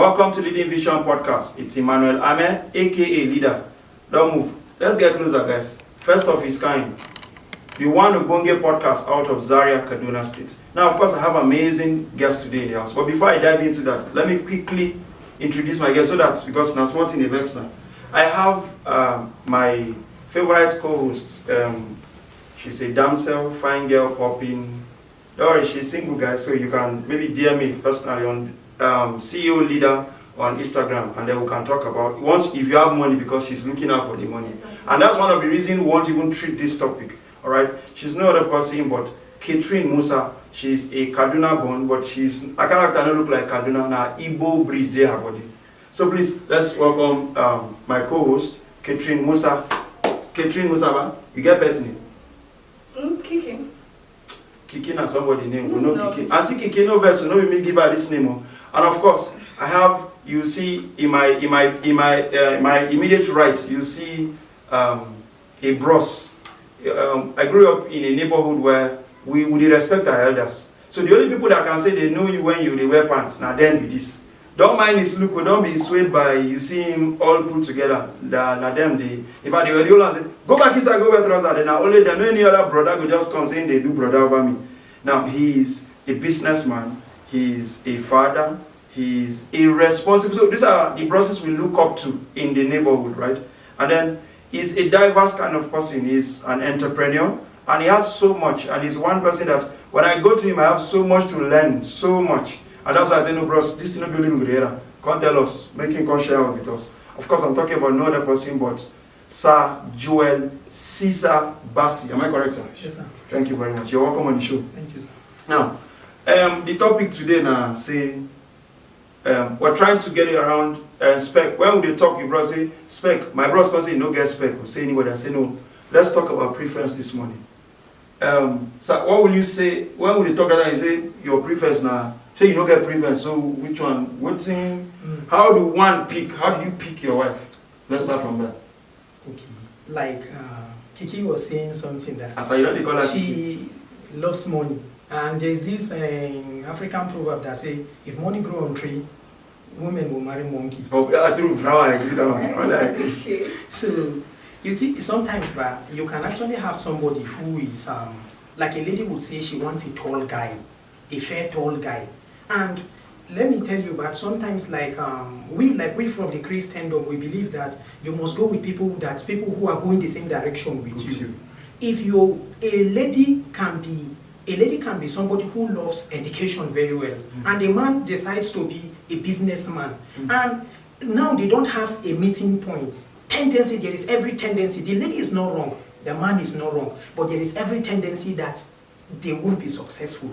Welcome to Leading Vision Podcast. It's Emmanuel Ame, aka Leader. Don't move. Let's get closer, guys. First of his kind, the one Ubonge podcast out of Zaria, Kaduna State. Now, of course, I have amazing guests today in the house. But before I dive into that, let me quickly introduce my guest so that, because now smart in the vex now. I have my favorite co-host. She's a damsel, fine girl, popping. Don't worry, she's single, guys, so you can maybe DM me personally on CEO Leader on Instagram, and then we can talk about once if you have money, because she's looking out for the money. And that's one of the reasons we won't even treat this topic. All right, she's no other person but Catherine Musa. She's a Kaduna born, but she's a character that look like Kaduna, na Igbo breed there her body. So please let's welcome my co-host Catherine Musa. Catherine Musa, you get pet name? Kiki. Kiki na somebody name. We know Kiki. Auntie Kiki no verse. No we may give her this name. And of course, I have, you see in my immediate right, you see a bros. I grew up in a neighborhood where we would respect our elders. So the only people that can say they know you when they wear pants, now then be this. Don't mind his look, don't be swayed by you see him all put together. Now them they, in fact they were the old ones say, go back inside, go wear trousers. Then only them, no any other brother will just come saying they do brother over me. Now he is a businessman, he is a father, he is a responsible. So these are the process we look up to in the neighborhood, right? And then he's a diverse kind of person. He's an entrepreneur and he has so much. And he's one person that when I go to him, I have so much to learn, so much. And that's why I say, no, bros, this is not building with the era. Come tell us, make him come share with us. Of course, I'm talking about no other person but Sir Joel Caesar Bassi. Am I correct, sir? Yes, sir. Thank you very much. You're welcome on the show. Thank you, sir. Now, the topic today now, say, we're trying to get it around spec. When we talk, you bro say spec. My bros can say no get spec. Or say anybody. I say no. Let's talk about preference this morning. So what will you say when we talk about that? You say your preference now. Say you don't get preference. So which one? What's in? How do one pick? How do you pick your wife? Let's start from that. Okay. Like Kiki was saying something that As I already call her she loves money. And there's this African proverb that say, if money grow on tree, women will marry monkey. Oh, yeah, true. Now I agree that one. Okay. So, you see, sometimes you can actually have somebody who is, like a lady would say she wants a tall guy, a fair tall guy. And let me tell you, but sometimes we from the Christendom, we believe that you must go with people who are going the same direction with you. If a lady can be somebody who loves education very well, and a man decides to be a businessman, and now they don't have a meeting point. There is every tendency. The lady is not wrong, the man is not wrong, but there is every tendency that they won't be successful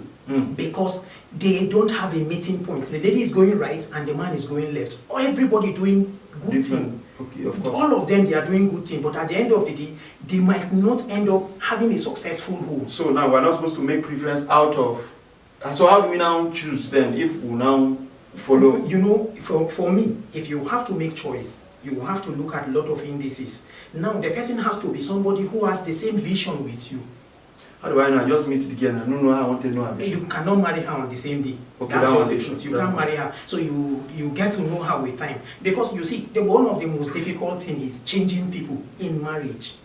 because they don't have a meeting point. The lady is going right and the man is going left. Or everybody doing good thing. Okay, of course. All of them, they are doing good thing, but at the end of the day, they might not end up having a successful home. So now we're not supposed to make preference out of. So how do we now choose then if we now follow? You know, for me, if you have to make choice, you will have to look at a lot of indices. Now, the person has to be somebody who has the same vision with you. How do I know? I just meet the girl and I don't know how I want to know her vision. You cannot marry her on the same day. Okay, that's that just the was truth. it. You can't marry her. So you get to know her with time. Because you see, one of the most difficult thing is changing people in marriage.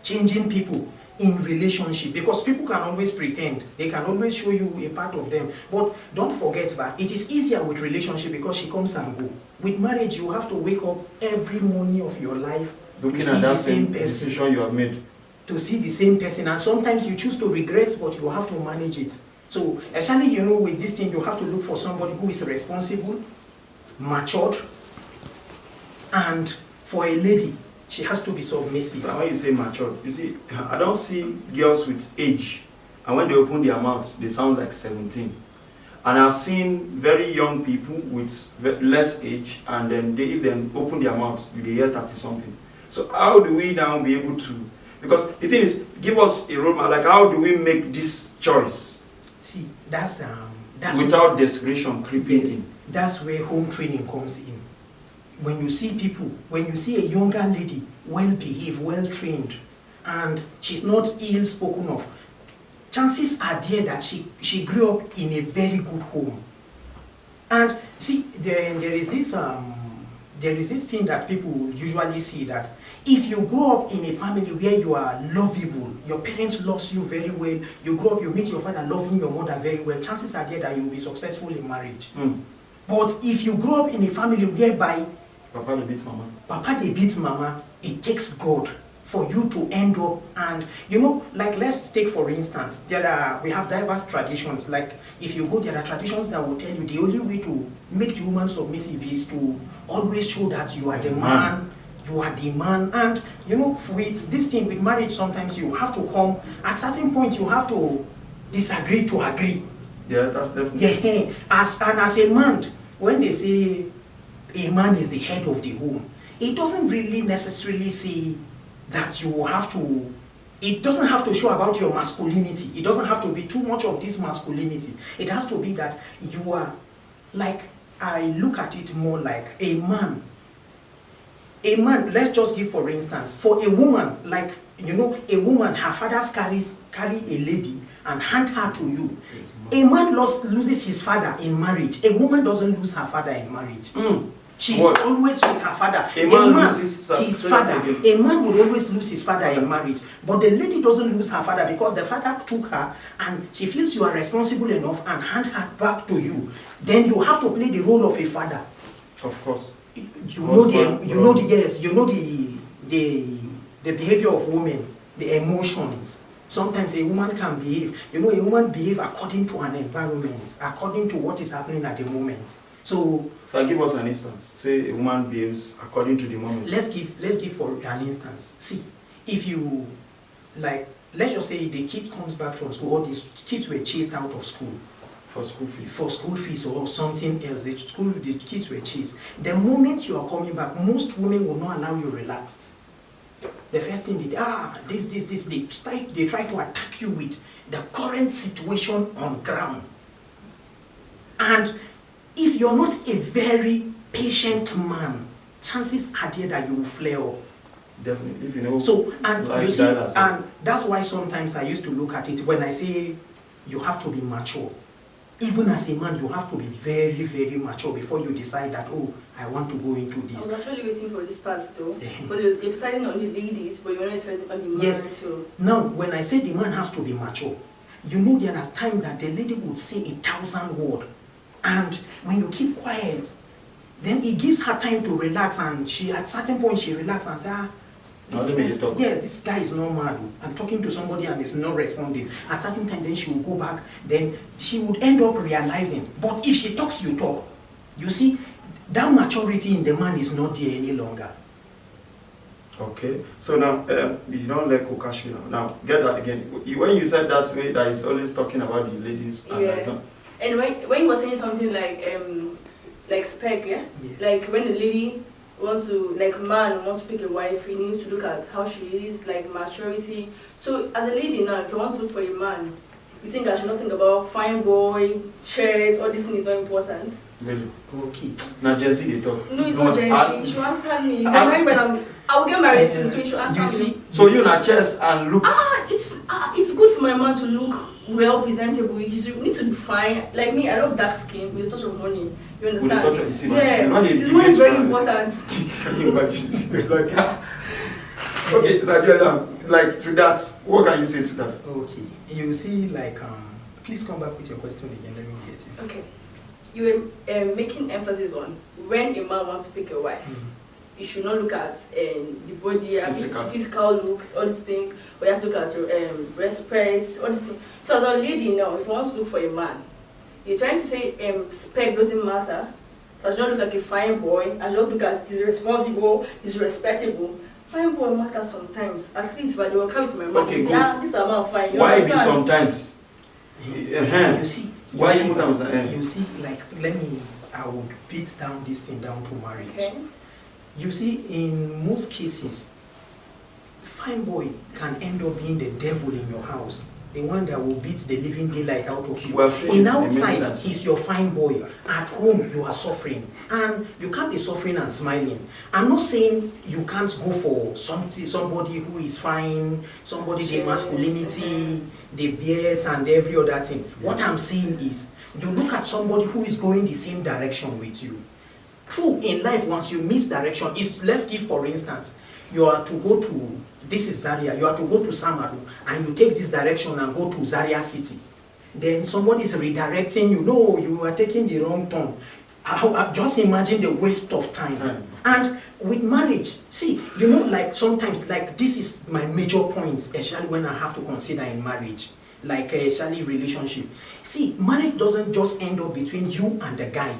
Changing people in relationship. Because people can always pretend. They can always show you a part of them. But don't forget that it is easier with relationship because she comes and go. With marriage, you have to wake up every morning of your life looking to at see that the same same person. decision you have made. To see the same person, and sometimes you choose to regret, but you have to manage it. So, especially with this thing, you have to look for somebody who is responsible, matured, and for a lady, she has to be submissive. So when you say matured, you see, I don't see girls with age, and when they open their mouths, they sound like 17. And I've seen very young people with less age, and then if they open their mouths, you hear 30-something. So how do we now be able to? Because the thing is, give us a roadmap. Like, how do we make this choice? See, that's without desperation creeping in. That's where home training comes in. When you see a younger lady, well behaved, well trained, and she's not ill spoken of, chances are there that she grew up in a very good home. And See, there is this thing that people usually see, that if you grow up in a family where you are lovable, your parents love you very well, you grow up, you meet your father loving your mother very well, chances are there that you will be successful in marriage. But if you grow up in a family whereby Papa they beat mama. Papa they beat mama, it takes God for you to end up. And like, let's take for instance, we have diverse traditions. Like, if you go, there are traditions that will tell you the only way to make the woman submissive is to always show that you are the man. You are the man. And with this thing, with marriage, sometimes you have to come at certain point, you have to disagree to agree. Yeah, that's definitely. Yeah, as a man, when they say a man is the head of the home, it doesn't really necessarily say that you have to, it doesn't have to show about your masculinity. It doesn't have to be too much of this masculinity. It has to be that you are, like, I look at it more like a man. A man, let's just give for instance, for a woman, like, a woman, her father carry a lady and hand her to you. A man loses his father in marriage. A woman doesn't lose her father in marriage. She's always with her father. A man loses his father. A man would always lose his father in marriage. But the lady doesn't lose her father because the father took her and she feels you are responsible enough and hand her back to you. Then you have to play the role of a father. Of course. You know the behavior of women, the emotions. Sometimes a woman can behave. A woman behave according to an environment, according to what is happening at the moment. So give us an instance. Say a woman behaves according to the moment. Let's give for an instance. See, if you, like, let's just say the kid comes back from school, or these kids were chased out of school. For school fees. For school fees or something else. The kids were chased. The moment you are coming back, most women will not allow you relaxed. The first thing they try to attack you with the current situation on ground. And if you're not a very patient man, chances are there that you will flare up. Definitely, if you know. So, and you see, and that's why sometimes I used to look at it when I say you have to be mature. Even as a man, you have to be very, very mature before you decide that, oh, I want to go into this. I was actually waiting for this part though. But they're deciding on the ladies, but you're not deciding on the man too. Now, when I say the man has to be mature, there are times that the lady would say 1,000 words. And when you keep quiet, then it gives her time to relax, and at certain point she relaxes and says, this guy is not mad. I'm talking to somebody and is not responding. At certain time, then she will go back. Then she would end up realizing. But if she talks, you talk. You see, that maturity in the man is not there any longer. Okay. So now, you don't let Kokashvili now. Get that again. When you said that way, that is always talking about the ladies. And when you were saying something like spec, yeah? Yes. Like when the lady wants to, man wants to pick a wife, you need to look at how she is, like maturity. So as a lady now, if you want to look for a man, you think I should not think about fine boy, chairs, all this thing is not important? Really? Okay. Now Gen Z they talk. No, it's not Gen Z. You should answer me. I will get married soon, so you should answer me. So you not chairs and looks? It's good for my man to look well presentable. You need to be fine. Like me, I love dark skin with a touch of money. You understand? With a touch of, you see, yeah, this money is very important. Okay, so like to that, what can you say to that? Okay, you see, like, please come back with your question again. Let me get it. Okay, you were making emphasis on when a man wants to pick a wife. You should not look at the body, physical looks, all these things. But you have to look at your respect, all these things. So as a lady now, if you want to look for a man, you're trying to say spec doesn't matter. So I should not look like a fine boy. I should just look at he's responsible, he's respectable. Fine boy matters sometimes. At least if I don't come to my man, say, this amount fine. Why be sometimes? You see, like, I would beat down this thing down to marriage. Okay. You see, in most cases, fine boy can end up being the devil in your house. the one that will beat the living daylight out of you. Well, In outside, he's your fine boy. At home, you are suffering. And you can't be suffering and smiling. I'm not saying you can't go for somebody who is fine, somebody the masculinity, the beards and every other thing. What I'm saying is, you look at somebody who is going the same direction with you. True, in life, once you miss direction, let's give for instance, you are to go to, this is Zaria, you are to go to Samaru, and you take this direction and go to Zaria City. Then somebody is redirecting you. No, you are taking the wrong turn. Just imagine the waste of time. And with marriage, see, you know, like sometimes, like this is my major point, especially when I have to consider in marriage, like especially relationship. See, marriage doesn't just end up between you and the guy.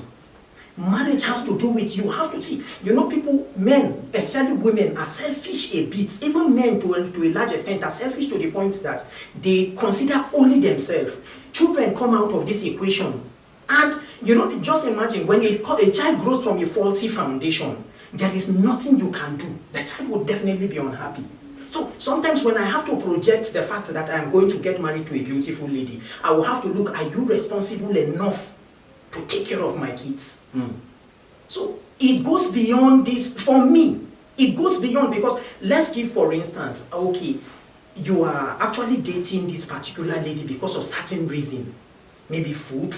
Marriage has to do with you have to see, you know, people, men, especially women, are selfish a bit. Even men to a large extent are selfish to the point that they consider only themselves. Children come out of this equation. And, you know, just imagine when a child grows from a faulty foundation, there is nothing you can do. The child will definitely be unhappy. So sometimes when I have to project the fact that I'm going to get married to a beautiful lady, I will have to look, are you responsible enough to take care of my kids? So it goes beyond this. For me, it goes beyond, because let's give for instance, okay, you are actually dating this particular lady because of certain reason. Maybe food,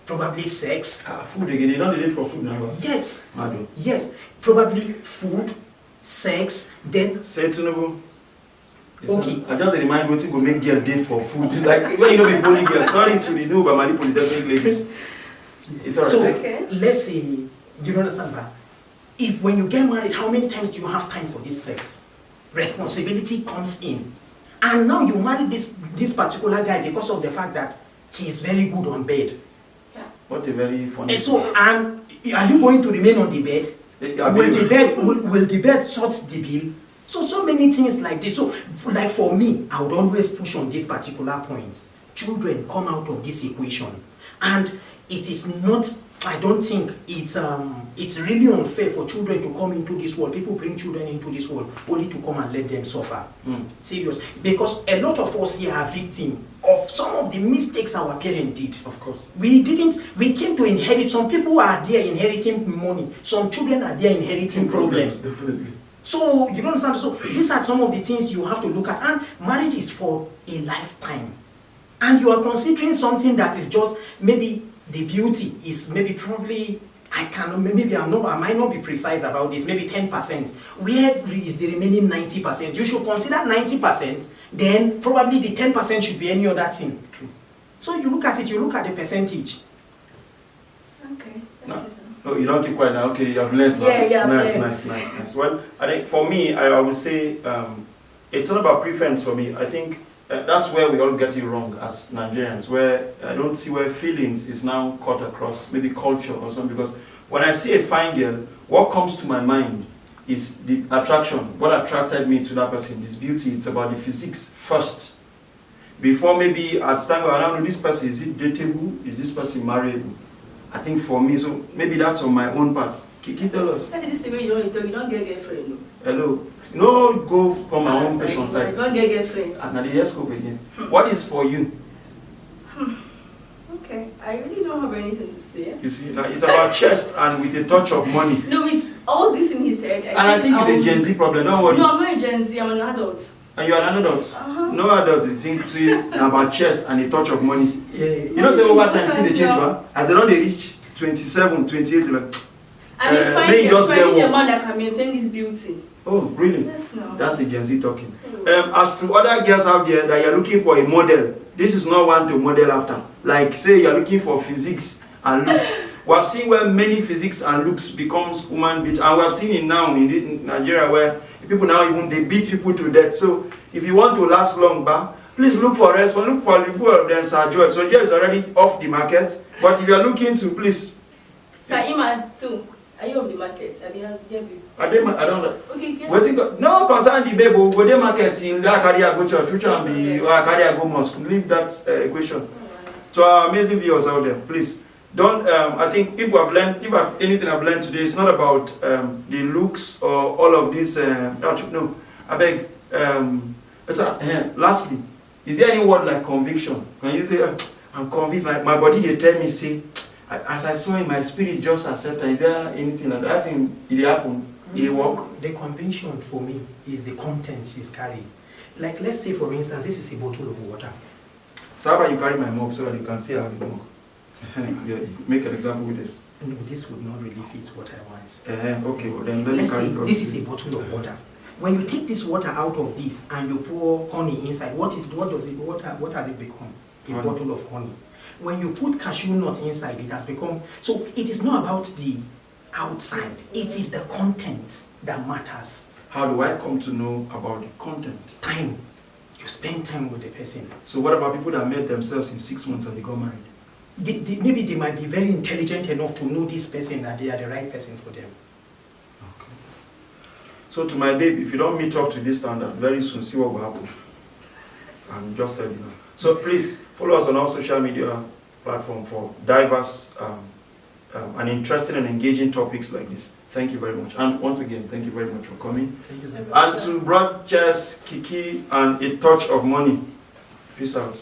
probably sex. Food again, you don't date for food now. Yes. Yes, probably food, sex, then... Say to no. Okay. I just remind you to go make girl date for food. Like when you know people girl, sorry to the new but Mali Polytechnic ladies. It's alright. So let's say, you understand that? If when you get married, how many times do you have time for this sex? Responsibility comes in. And now you marry this particular guy because of the fact that he is very good on bed. Yeah. What a very funny. And so, and are you going to remain on the bed? Will the bed sort the bill? So many things like this. So, like for me, I would always push on this particular point. Children come out of this equation, and it is not. I don't think it's really unfair for children to come into this world. People bring children into this world only to come and let them suffer. Serious. Because a lot of us here are victims of some of the mistakes our parents did. Of course. We came to inherit. Some people are there inheriting money. Some children are there inheriting problems. Definitely. So, you don't understand. So, these are some of the things you have to look at. And marriage is for a lifetime. And you are considering something that is just maybe the beauty is maybe probably, I might not be precise about this, maybe 10%. Where is the remaining 90%? You should consider 90%, then probably the 10% should be any other thing. So you look at it, you look at the percentage. Okay, thank you, sir. Oh, you don't keep quiet now. Okay, you have learned. Yeah, Nice. Well, I think for me, I would say it's not about preference for me. I think that's where we all get it wrong as Nigerians, where I don't see where feelings is now cut across, maybe culture or something. Because when I see a fine girl, what comes to my mind is the attraction. What attracted me to that person is beauty. It's about the physics first. Before maybe at time where I don't know this person, is it dateable? Is this person marriable? I think for me, so maybe that's on my own part. Kiki, tell us. That's the same way you don't get girlfriend. No. Hello. No, go from my own patient side. You don't get girlfriend. And now the yes scope again. What is for you? Okay, I really don't have anything to say. You see, it's about chest and with a touch of money. No, it's all this in his head. I think it's a Gen Z problem, don't worry. No, I'm not a Gen Z, I'm an adult. And you're an adult? No adult, you think about chest and a touch of money. You know, say over time, they change, man. As they don't reach 27, 28, like... And if finding a man that can maintain this beauty. Oh, really? Yes, no. That's a Gen Z talking. As to other girls out there that you're looking for a model, this is not one to model after. Like, say you're looking for physics and looks. We have seen where many physics and looks becomes woman beat, and we have seen it now in Nigeria where people now even they beat people to death. So if you want to last long, please look for response. Look for people then Sir Joel. So Joel is already off the market. But if you are looking to, please. Sir Ima too. Are you off the market? I don't know. Okay. No concern the baby. Go the market in La Caria go church, which and be Caria go mosque. Leave that equation. So our amazing viewers out there, please. Don't. I think if anything I've learned today, it's not about the looks or all of this. No, I beg. Lastly, Is there any word like conviction? Can you say, I'm convinced, my body they tell me, say, as I saw in my spirit just accepted. Is there anything like that thing it happen? It work? The conviction for me is the content she's carrying. Like, let's say for instance, this is a bottle of water. Saba, you carry my mug so that you can see how it works. Make an example with this. No, this would not really fit what I want. Okay, well then let's say carry this is a bottle of water. When you take this water out of this and you pour honey inside, what has it become? A Honey. Bottle of honey. When you put cashew nut inside, it has become. So it is not about the outside. It is the content that matters. How do I come to know about the content? Time. You spend time with the person. So what about people that met themselves in 6 months and they got married? Maybe they might be very intelligent enough to know this person, that they are the right person for them. Okay. So to my babe, if you don't meet up to this standard, very soon see what will happen. I'm just telling you. So please follow us on our social media platform for diverse and interesting and engaging topics like this. Thank you very much. And once again, thank you very much for coming. Thank you, sir. And to broadcast Kiki and a touch of money. Peace out.